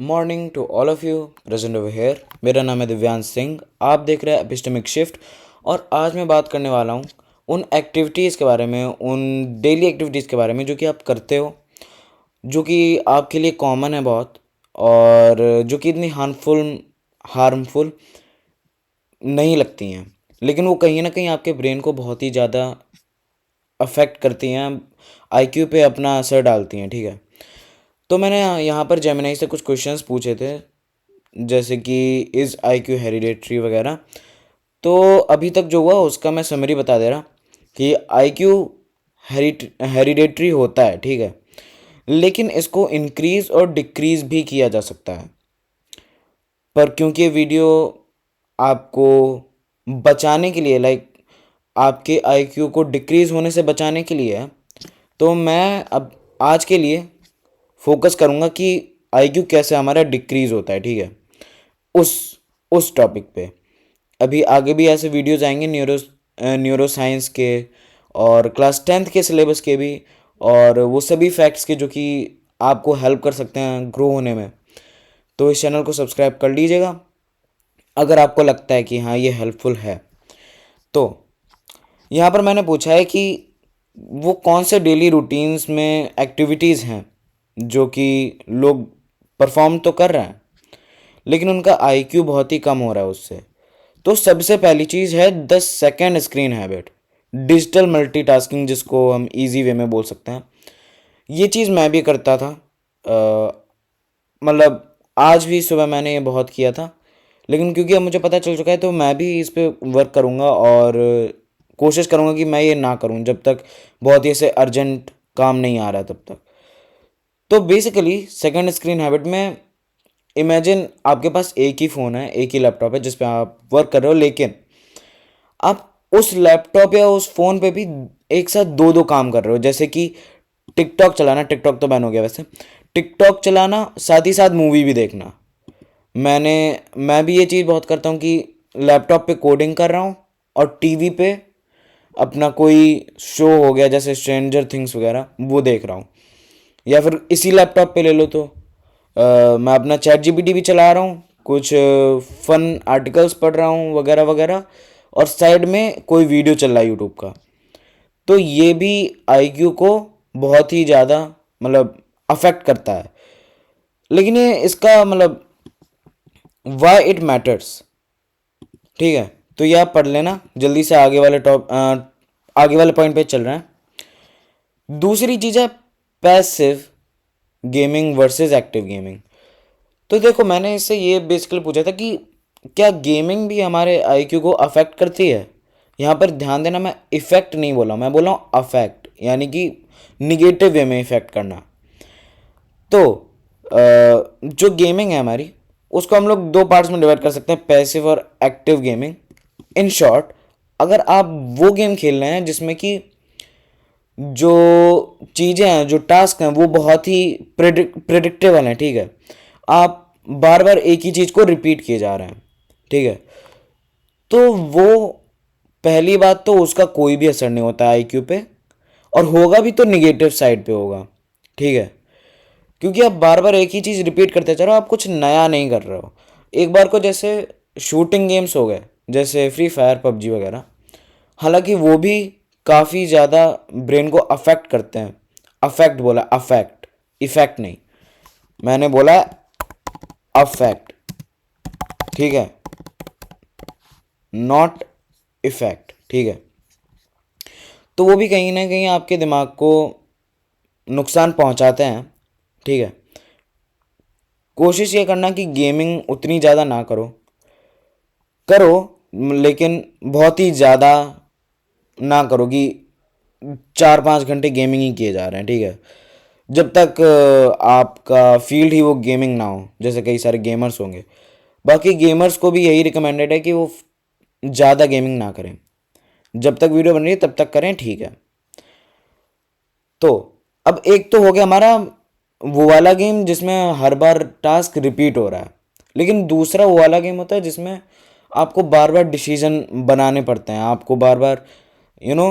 Morning to all of you present over here. मेरा नाम है दिव्यांश सिंह। आप देख रहे हैं एपिस्टेमिक शिफ्ट। और आज मैं बात करने वाला हूँ उन एक्टिविटीज़ के बारे में, उन डेली एक्टिविटीज़ के बारे में जो कि आप करते हो, जो कि आपके लिए कॉमन है बहुत, और जो कि इतनी हार्मफुल नहीं लगती हैं, लेकिन वो कहीं ना कहीं आपके ब्रेन को बहुत ही ज़्यादा अफेक्ट करती हैं, आईक्यू पे अपना असर डालती हैं। ठीक है, तो मैंने यहाँ पर जेमिनाई से कुछ क्वेश्चंस पूछे थे, जैसे कि इज़ आईक्यू हेरिडेटरी वगैरह। तो अभी तक जो हुआ उसका मैं समरी बता दे रहा कि आईक्यू हेरिडेटरी होता है, ठीक है, लेकिन इसको इंक्रीज और डिक्रीज भी किया जा सकता है। पर क्योंकि ये वीडियो आपको बचाने के लिए, आपके आईक्यू को डिक्रीज होने से बचाने के लिए है, तो मैं अब आज के लिए फोकस करूँगा कि आईक्यू कैसे हमारा डिक्रीज होता है। ठीक है, उस उस टॉपिक पे अभी आगे भी ऐसे वीडियोज आएंगे, न्यूरो साइंस के और क्लास 10th के सिलेबस के भी, और वो सभी फैक्ट्स के जो कि आपको हेल्प कर सकते हैं ग्रो होने में। तो इस चैनल को सब्सक्राइब कर लीजिएगा अगर आपको लगता है कि हाँ ये हेल्पफुल है। तो यहाँ पर मैंने पूछा है कि वो कौन से डेली रूटीन्स में एक्टिविटीज़ हैं जो कि लोग परफॉर्म तो कर रहे हैं, लेकिन उनका आईक्यू बहुत ही कम हो रहा है उससे। तो सबसे पहली चीज़ है 10 second screen habit, digital multitasking, जिसको हम इजी वे में बोल सकते हैं। ये चीज़ मैं भी करता था, मतलब आज भी सुबह मैंने ये बहुत किया था, लेकिन क्योंकि अब मुझे पता चल चुका है तो मैं भी इस पे वर्क करूँगा और कोशिश करूँगा कि मैं ये ना करूँ जब तक बहुत ही ऐसे अर्जेंट काम नहीं आ रहा तब तक। तो बेसिकली सेकंड स्क्रीन हैबिट में, इमेजिन आपके पास एक ही फ़ोन है, एक ही लैपटॉप है जिस पे आप वर्क कर रहे हो, लेकिन आप उस लैपटॉप या उस फ़ोन पे भी एक साथ दो दो काम कर रहे हो। जैसे कि टिकटॉक चलाना, टिकटॉक तो बैन हो गया वैसे, टिकटॉक चलाना साथ ही साथ मूवी भी देखना। मैं भी ये चीज़ बहुत करता हूँ कि लैपटॉप पे कोडिंग कर रहा हूँ और टीवी पे अपना कोई शो हो गया जैसे स्ट्रेंजर थिंग्स वगैरह वो देख रहा हूँ। या फिर इसी लैपटॉप पे ले लो तो मैं अपना चैट जीपीटी भी चला रहा हूँ, कुछ फन आर्टिकल्स पढ़ रहा हूँ वगैरह वगैरह, और साइड में कोई वीडियो चल रहा है यूट्यूब का। तो ये भी आईक्यू को बहुत ही ज़्यादा मतलब अफेक्ट करता है। लेकिन ये इसका मतलब वाई इट मैटर्स, ठीक है, तो ये आप पढ़ लेना जल्दी से। आगे वाले पॉइंट पे चल रहे हैं। दूसरी चीज़ है passive gaming versus active gaming. तो देखो, मैंने इससे ये बेसिकली पूछा था कि क्या गेमिंग भी हमारे आईक्यू को अफेक्ट करती है। यहाँ पर ध्यान देना, मैं इफेक्ट नहीं बोला, मैं बोला हूँ अफेक्ट, यानी कि निगेटिव वे में इफेक्ट करना। तो जो गेमिंग है हमारी, उसको हम लोग दो पार्ट्स में डिवाइड कर सकते हैं, पैसिव और एक्टिव गेमिंग। इन शॉर्ट, अगर आप वो गेम खेल रहे हैं जिसमें कि जो चीज़ें हैं, जो टास्क हैं, वो बहुत ही प्रिडिक्टेबल हैं, ठीक है, आप बार बार एक ही चीज़ को रिपीट किए जा रहे हैं, ठीक है, तो वो पहली बात तो उसका कोई भी असर नहीं होता आईक्यू पे, और होगा भी तो निगेटिव साइड पे होगा, ठीक है, क्योंकि आप बार बार एक ही चीज़ रिपीट करते जा रहे हो, आप कुछ नया नहीं कर रहे हो। एक बार को जैसे शूटिंग गेम्स हो गए जैसे फ्री फायर, पबजी वगैरह, हालांकि वो भी काफ़ी ज़्यादा ब्रेन को अफेक्ट करते हैं। अफेक्ट बोला, अफेक्ट, इफेक्ट नहीं, मैंने बोला अफेक्ट, ठीक है, नॉट इफेक्ट, ठीक है। तो वो भी कहीं ना कहीं आपके दिमाग को नुकसान पहुंचाते हैं, ठीक है। कोशिश ये करना कि गेमिंग उतनी ज़्यादा ना करो, करो लेकिन बहुत ही ज़्यादा ना करो कि 4-5 घंटे गेमिंग ही किए जा रहे हैं, ठीक है, जब तक आपका फील्ड ही वो गेमिंग ना हो, जैसे कई सारे गेमर्स होंगे। बाकी गेमर्स को भी यही रिकमेंडेड है कि वो ज़्यादा गेमिंग ना करें, जब तक वीडियो बन रही है तब तक करें, ठीक है। तो अब एक तो हो गया हमारा वो वाला गेम जिसमें हर बार टास्क रिपीट हो रहा है, लेकिन दूसरा वो वाला गेम होता है जिसमें आपको बार बार डिसीजन बनाने पड़ते हैं, आपको बार बार यू नो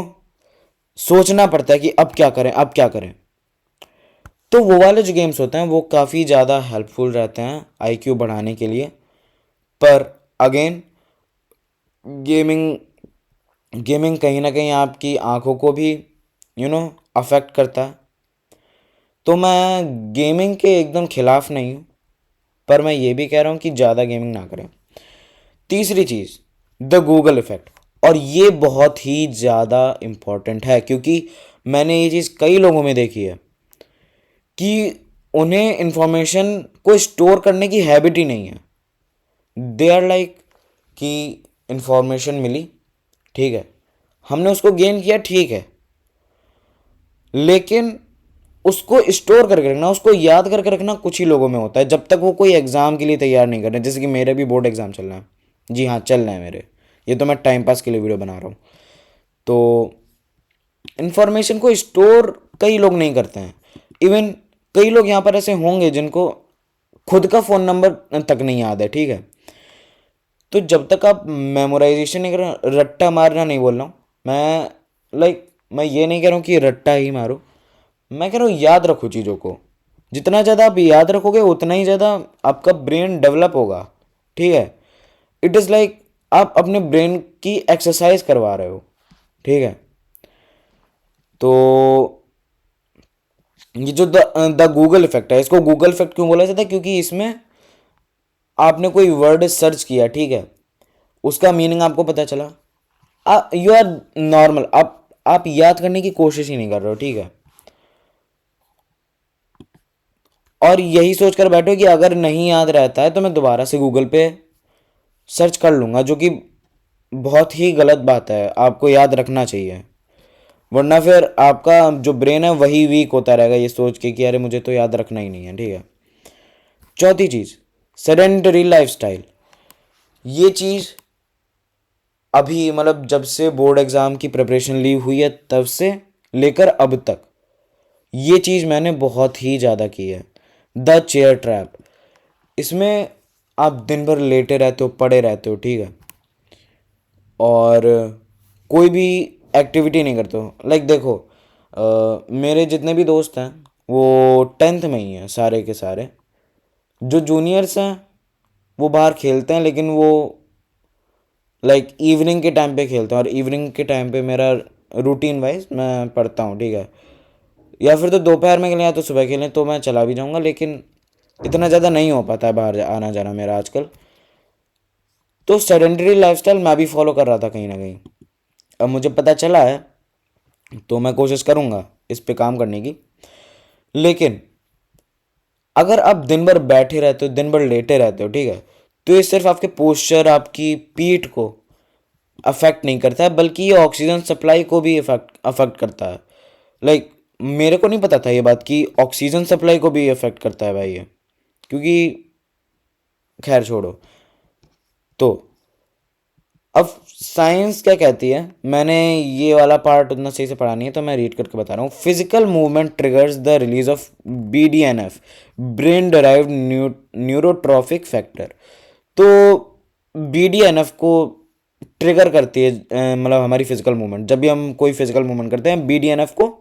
सोचना पड़ता है कि अब क्या करें, अब क्या करें। तो वो वाले जो गेम्स होते हैं वो काफ़ी ज़्यादा हेल्पफुल रहते हैं आईक्यू बढ़ाने के लिए। पर अगेन गेमिंग गेमिंग कहीं ना कहीं आपकी आंखों को भी अफेक्ट करता है। तो मैं गेमिंग के एकदम खिलाफ नहीं हूँ, पर मैं ये भी कह रहा हूँ कि ज़्यादा गेमिंग ना करें। तीसरी चीज़, द गूगल इफ़ेक्ट। और ये बहुत ही ज़्यादा इम्पॉर्टेंट है, क्योंकि मैंने ये चीज़ कई लोगों में देखी है कि उन्हें इंफॉर्मेशन को स्टोर करने की हैबिट ही नहीं है। दे आर लाइक कि इंफॉर्मेशन मिली, ठीक है, हमने उसको गेन किया, ठीक है, लेकिन उसको स्टोर करके रखना, उसको याद करके रखना कुछ ही लोगों में होता है, जब तक वो कोई एग्ज़ाम के लिए तैयार नहीं कर रहे। जैसे कि मेरे भी बोर्ड एग्ज़ाम चल रहे हैं, जी हाँ चल रहे हैं मेरे, ये तो मैं टाइम पास के लिए वीडियो बना रहा हूँ। तो इन्फॉर्मेशन को स्टोर कई लोग नहीं करते हैं। इवन कई लोग यहाँ पर ऐसे होंगे जिनको खुद का फ़ोन नंबर तक नहीं याद है, ठीक है। तो जब तक आप मेमोराइजेशन नहीं कर रहे, रट्टा मारना नहीं बोल रहा हूँ मैं, मैं ये नहीं कह रहा हूँ कि रट्टा ही मारो, मैं कह रहा हूँ याद रखो चीज़ों को। जितना ज़्यादा आप याद रखोगे उतना ही ज़्यादा आपका ब्रेन डेवलप होगा, ठीक है। इट इज़ लाइक आप अपने ब्रेन की एक्सरसाइज करवा रहे हो, ठीक है। तो ये जो द गूगल इफेक्ट है, इसको गूगल इफेक्ट क्यों बोला जाता है? क्योंकि इसमें आपने कोई वर्ड सर्च किया, ठीक है, उसका मीनिंग आपको पता चला, यू आर नॉर्मल, आप याद करने की कोशिश ही नहीं कर रहे हो, ठीक है। और यही सोच कर बैठो कि अगर नहीं याद रहता है तो मैं दोबारा से गूगल पे सर्च कर लूँगा, जो कि बहुत ही गलत बात है। आपको याद रखना चाहिए, वरना फिर आपका जो ब्रेन है वही वीक होता रहेगा ये सोच के कि अरे मुझे तो याद रखना ही नहीं है, ठीक है। चौथी चीज़, सेडेंटरी लाइफस्टाइल। ये चीज़ अभी मतलब जब से बोर्ड एग्ज़ाम की प्रिपरेशन ली हुई है तब से लेकर अब तक ये चीज़ मैंने बहुत ही ज़्यादा की है, द चेयर ट्रैप। इसमें आप दिन भर लेटे रहते हो, पड़े रहते हो, ठीक है, और कोई भी एक्टिविटी नहीं करते हो। देखो, मेरे जितने भी दोस्त हैं वो टेंथ में ही हैं सारे के सारे। जो जूनियर्स हैं वो बाहर खेलते हैं, लेकिन वो इवनिंग के टाइम पे खेलते हैं, और इवनिंग के टाइम पे मेरा रूटीन वाइज मैं पढ़ता हूँ, ठीक है। या फिर तो दोपहर में खेलें या तो सुबह खेलें, तो मैं चला भी जाऊँगा, लेकिन इतना ज़्यादा नहीं हो पाता है बाहर आना जाना मेरा आजकल। तो सेडेंटरी लाइफस्टाइल मैं भी फॉलो कर रहा था कहीं ना कहीं। अब मुझे पता चला है तो मैं कोशिश करूँगा इस पे काम करने की। लेकिन अगर आप दिन भर बैठे रहते हो, दिन भर लेटे रहते हो, ठीक है, तो ये सिर्फ आपके पोस्चर, आपकी पीठ को अफेक्ट नहीं करता है, बल्कि ये ऑक्सीजन सप्लाई को भी अफेक्ट अफेक्ट करता है। मेरे को नहीं पता था ये बात कि ऑक्सीजन सप्लाई को भी अफेक्ट करता है भाई ये, क्योंकि खैर छोड़ो। तो अब साइंस क्या कहती है, मैंने ये वाला पार्ट उतना सही से पढ़ा नहीं है तो मैं रीड करके बता रहा हूँ। Physical movement triggers the release of BDNF, brain derived neurotrophic factor. तो BDNF को ट्रिगर करती है, मतलब हमारी फिजिकल मूवमेंट, जब भी हम कोई फिजिकल मूवमेंट करते हैं BDNF को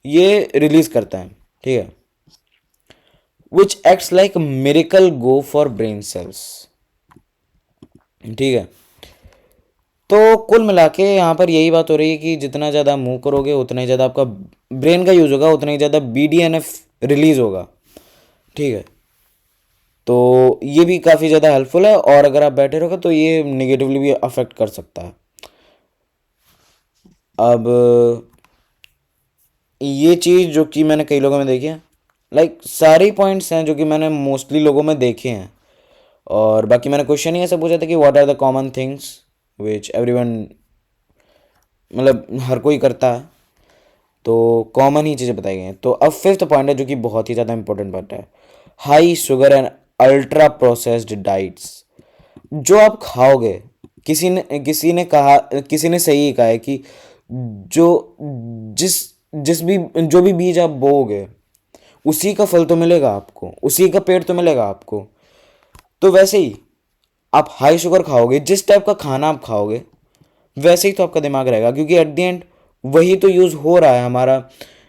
ये रिलीज करता है, ठीक है, which acts like miracle go for brain cells, ठीक है। तो कुल मिला के यहाँ पर यही बात हो रही है कि जितना ज़्यादा मूव करोगे उतना ही ज़्यादा आपका ब्रेन का यूज़ होगा, उतना ही ज़्यादा BDNF रिलीज होगा, ठीक है। तो ये भी काफ़ी ज़्यादा हेल्पफुल है, और अगर आप बैठे रहोगे तो ये निगेटिवली भी अफेक्ट कर सकता है। अब ये चीज़ जो कि मैंने कई लोगों में देखी है, सारे पॉइंट्स हैं जो कि मैंने मोस्टली लोगों में देखे हैं। और बाकी मैंने क्वेश्चन ही ऐसा पूछा था कि what are the common things which everyone, मतलब हर कोई करता है, तो कॉमन ही चीज़ें बताई गई हैं। तो अब फिफ्थ पॉइंट है जो कि बहुत ही ज़्यादा इंपॉर्टेंट पॉइंट है, high sugar and ultra processed diets. जो आप खाओगे, किसी ने सही कहा है कि जो जिस जिस भी जो भी बीज आप बोओगे उसी का फल तो मिलेगा आपको, उसी का पेड़ तो मिलेगा आपको। तो वैसे ही आप हाई शुगर खाओगे, जिस टाइप का खाना आप खाओगे वैसे ही तो आपका दिमाग रहेगा, क्योंकि एट द एंड वही तो यूज़ हो रहा है हमारा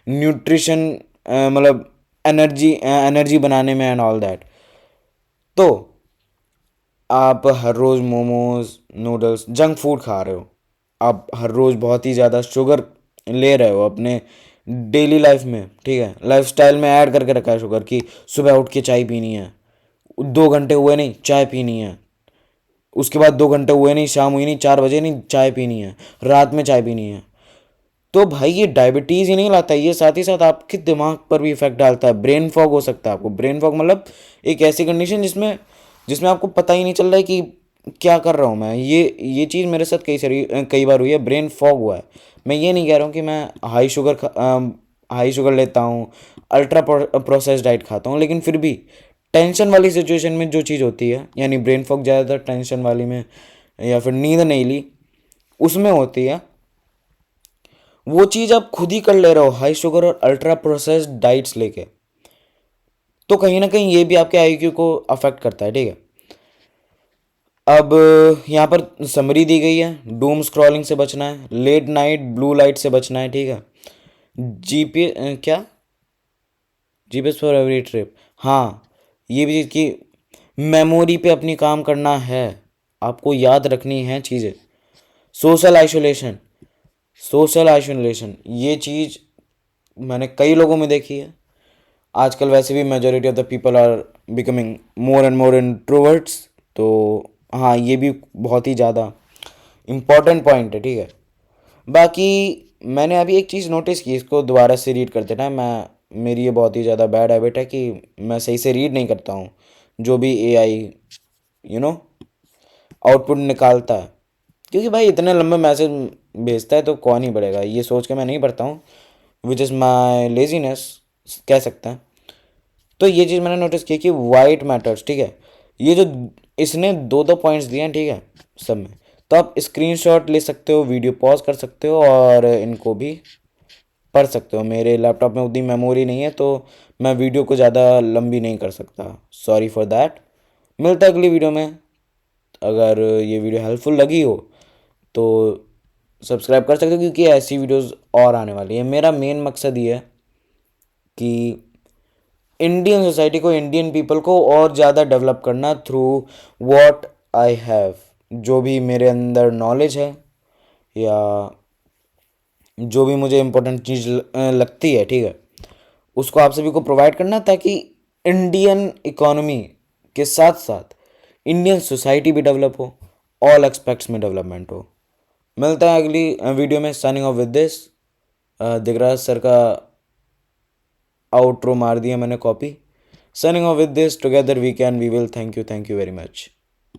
न्यूट्रिशन, मतलब एनर्जी एनर्जी बनाने में एंड ऑल दैट। तो आप हर रोज़ मोमोज, नूडल्स, जंक फूड खा रहे हो, आप हर रोज़ बहुत ही ज़्यादा शुगर ले रहे हो अपने डेली लाइफ में, ठीक है, लाइफस्टाइल में ऐड करके रखा है शुगर की सुबह उठ के चाय पीनी है, 2 घंटे हुए नहीं चाय पीनी है, उसके बाद 2 घंटे हुए नहीं, शाम हुई नहीं, 4 बजे नहीं, चाय पीनी है, रात में चाय पीनी है। तो भाई ये डायबिटीज़ ही नहीं लाता, ये साथ ही साथ आपके दिमाग पर भी इफेक्ट डालता है, ब्रेन फॉग हो सकता है आपको। ब्रेन फॉग मतलब एक ऐसी कंडीशन जिसमें जिसमें आपको पता ही नहीं चल रहा है कि क्या कर रहा हूँ मैं। ये चीज़ मेरे साथ कई बार हुई है, ब्रेन फॉग हुआ है। मैं ये नहीं कह रहा हूँ कि मैं हाई शुगर लेता हूँ, अल्ट्रा प्रोसेस डाइट खाता हूँ, लेकिन फिर भी टेंशन वाली सिचुएशन में जो चीज़ होती है, यानी ब्रेन फॉग ज़्यादातर टेंशन वाली में या फिर नींद नहीं ली उसमें होती है, वो चीज़ आप खुद ही कर ले रहे हो हाई शुगर और अल्ट्रा प्रोसेस्ड डाइट्स लेके, तो कहीं ना कहीं ये भी आपके आईक्यू को अफेक्ट करता है, ठीक है। अब यहाँ पर समरी दी गई है, डूम स्क्रॉलिंग से बचना है, लेट नाइट ब्लू लाइट से बचना है, ठीक है। जीपी क्या जीपीएस फॉर एवरी ट्रिप, हाँ, ये भी चीज़ की मेमोरी पे अपनी काम करना है, आपको याद रखनी है चीज़ें। सोशल आइसोलेशन, सोशल आइसोलेशन ये चीज़ मैंने कई लोगों में देखी है। आजकल वैसे भी majority of the people are becoming more and more introverts, तो हाँ ये भी बहुत ही ज़्यादा इम्पॉर्टेंट पॉइंट है, ठीक है। बाकी मैंने अभी एक चीज़ नोटिस की, इसको दोबारा से रीड करते टाइम मेरी ये बहुत ही ज़्यादा बैड हैबिट है कि मैं सही से रीड नहीं करता हूँ जो भी एआई यू नो आउटपुट निकालता है, क्योंकि भाई इतने लंबे मैसेज भेजता है तो कौन ही पढ़ेगा, ये सोच के मैं नहीं पढ़ता हूँ, विच इज़ माई लेजीनेस कह सकते हैं। तो ये चीज़ मैंने नोटिस की कि वाइट मैटर्स, ठीक है, ये जो इसने दो दो पॉइंट्स दिए हैं, ठीक है, सब में, तो आप स्क्रीनशॉट ले सकते हो, वीडियो पॉज कर सकते हो और इनको भी पढ़ सकते हो। मेरे लैपटॉप में उतनी मेमोरी नहीं है तो मैं वीडियो को ज़्यादा लंबी नहीं कर सकता, सॉरी फॉर दैट। मिलता है अगली वीडियो में। अगर ये वीडियो हेल्पफुल लगी हो तो सब्सक्राइब कर सकते हो, क्योंकि ऐसी वीडियोस और आने वाली है। मेरा मेन मकसद ये है कि इंडियन सोसाइटी को, इंडियन पीपल को और ज़्यादा डेवलप करना थ्रू व्हाट आई हैव, जो भी मेरे अंदर नॉलेज है या जो भी मुझे इम्पोर्टेंट चीज़ लगती है, ठीक है, उसको आप सभी को प्रोवाइड करना, ताकि इंडियन इकोनॉमी के साथ साथ इंडियन सोसाइटी भी डेवलप हो, ऑल एस्पेक्ट्स में डेवलपमेंट हो। मिलता है अगली वीडियो में। Signing off with this, Digraj sir का आउट्रो मार दिया मैंने copy. Signing off with this, together we can we will, thank you very much.